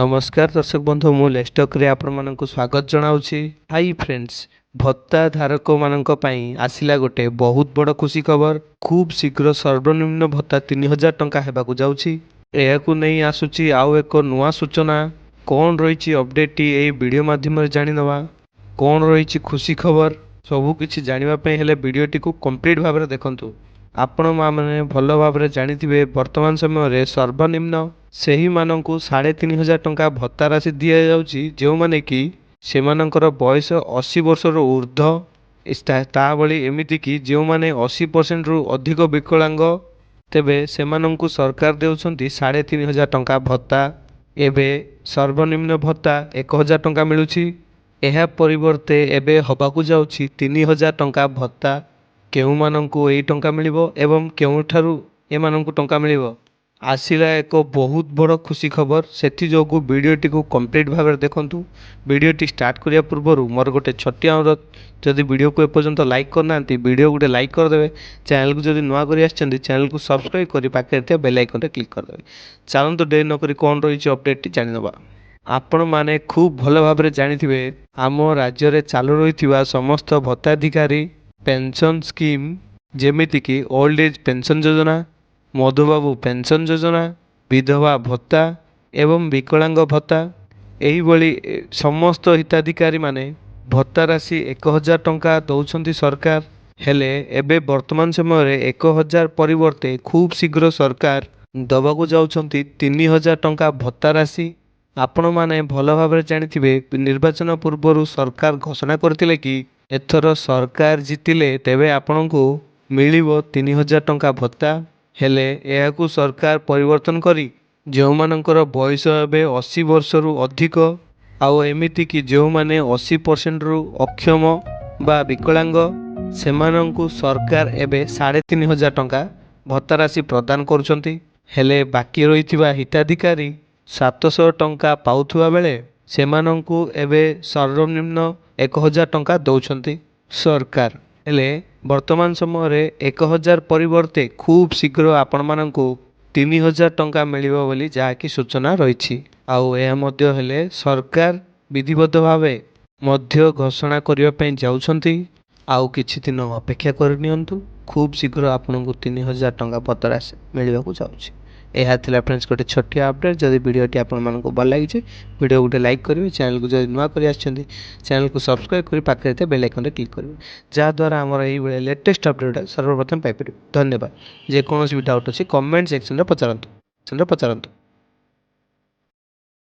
नमस्कार दर्शक बंधु मु लेस्टक रे आपण मानक स्वागत जनाऊँगी। हाई फ्रेंड्स, भत्ता धारक मानक पई आसिला गोटे बहुत बड़ खुशी खबर। खूब शीघ्र सर्वनिम्न भत्ता 3000 टंका हेबाकु जाउछि। एहाकु नै आसुछि आउ एक नुआ सूचना। कौन रही अपडेट टी ए वीडियो माध्यम जानि नवा। कौन रही खुशी खबर सबु किछि जानिबा पई हेले वीडियो टी को कंप्लीट भाव में देखंतु। आपण माने भल भाव में जानिथिबे वर्तमान समय रे सर्वनिम्न ସେହି ମାନଙ୍କୁ 3500 ଟଙ୍କା ଭତ୍ତା ରାଶି ଦିଆଯାଉଛି ଯେଉଁମାନେ କି ସେମାନଙ୍କର ବୟସ 80 ବର୍ଷରୁ ଉର୍ଦ୍ଧ୍ୱ। ତା ଭଳି ଏମିତିକି ଯେଉଁମାନେ 80% ରୁ ଅଧିକ ବିକଳାଙ୍ଗ ତେବେ ସେମାନଙ୍କୁ ସରକାର ଦେଉଛନ୍ତି 3500 ଟଙ୍କା ଭତ୍ତା। ଏବେ ସର୍ବନିମ୍ନ ଭତ୍ତା 1000 ଟଙ୍କା ମିଳୁଛି। ଏହା ପରିବର୍ତ୍ତେ ଏବେ ହେବାକୁ ଯାଉଛି 3000 ଟଙ୍କା ଭତ୍ତା। କେଉଁମାନଙ୍କୁ ଏହି ଟଙ୍କା ମିଳିବ ଏବଂ କେଉଁଠାରୁ ଏମାନଙ୍କୁ ଟଙ୍କା ମିଳିବ आसिला एक बहुत बड़ खुशी खबर। से जो वीडियोटी को कंप्लीट भाव में देखंतु। वीडियोटी स्टार्ट करिया पूर्व मोर गोटे छटिया अनुरोध, जदि वीडियो को एपर्यंत लाइक करना वीडियो गोटे लाइक करदे। चैनल को जदि नुआ करी आछन चैनल को सब्सक्राइब करी पाखे बेल आइकन क्लिक करदे। चलतो डे नकरी कौन रही अपडेट जानि नबा। आपण माने खूब भल भाव में जानिथिबे आम राज्य रे चालू रही समस्त भत्ताधिकारी पेंशन स्कीम जेमिति की ओल्ड एज पेंशन योजना, मधुबाबू पेंशन योजना, विधवा भत्ता एवं विकलांग भत्ता, यही भली समस्त हिताधिकारी माने भत्ता राशि 1000 टंका दौरान सरकार। हेले एबे वर्तमान समय रे 1000 परिवर्ते खूब शीघ्र सरकार दबाकू जाउछंती 3000 टंका भत्ता राशि। आपण माने भल भाव में जानिथिबे निर्वाचन पूर्व सरकार घोषणा करथिले कि एथर सरकार जितिले तेबे आपनकू मिलिबो 3000 टंका भत्ता। हेले एहाकू सरकार परिवर्तन करी जो मानकर बयस एबे 80 वर्ष रु अधिक आउ एमिति कि जो माने 80% रु अक्षम बा विकलांग सेमानंकू सरकार एबे 3500 टंका भत्ता राशि प्रदान करुछंती। हेले बाकी रहिथिबा हिताधिकारी 700 टंका पाउथुवा बेले सेमानंकू एबे सर्वनिम्न 1000 टंका दौछंती सरकार। हेले वर्तमान समय रे 1000 परिवर्ते खूब शीघ्र आपण मानकू 3000 टंका मिलिबो बोली जाकी सूचना रही। आउ यह मध्य हेले सरकार विधिबद्ध भावे मध्य घोषणा करिया पई जाउछंती। आउ किछि दिन अपेक्षा करनियंतु। खूब शीघ्र आपनकू 3000 टंका भत्ता राशि मिलिबाकू जाउछि। यह थिला फ्रेंड्स गोटे छोटिया अपडेट। जदि वीडियोटी आपण मानकू भल लागिছে वीडियो गोटे लाइक करेंगे। चैनल को जब नुआ कर चैनल को सब्सक्राइब कर पाखे बेल आइकन क्लिक करेंगे जहाँद्वारा आमर ये लेटेस्ट अपडेट सर्वप्रथम पाइपर। धन्यवाद। जेकोसी भी डाउट अच्छी कमेंट सेक्शन में पचारतु।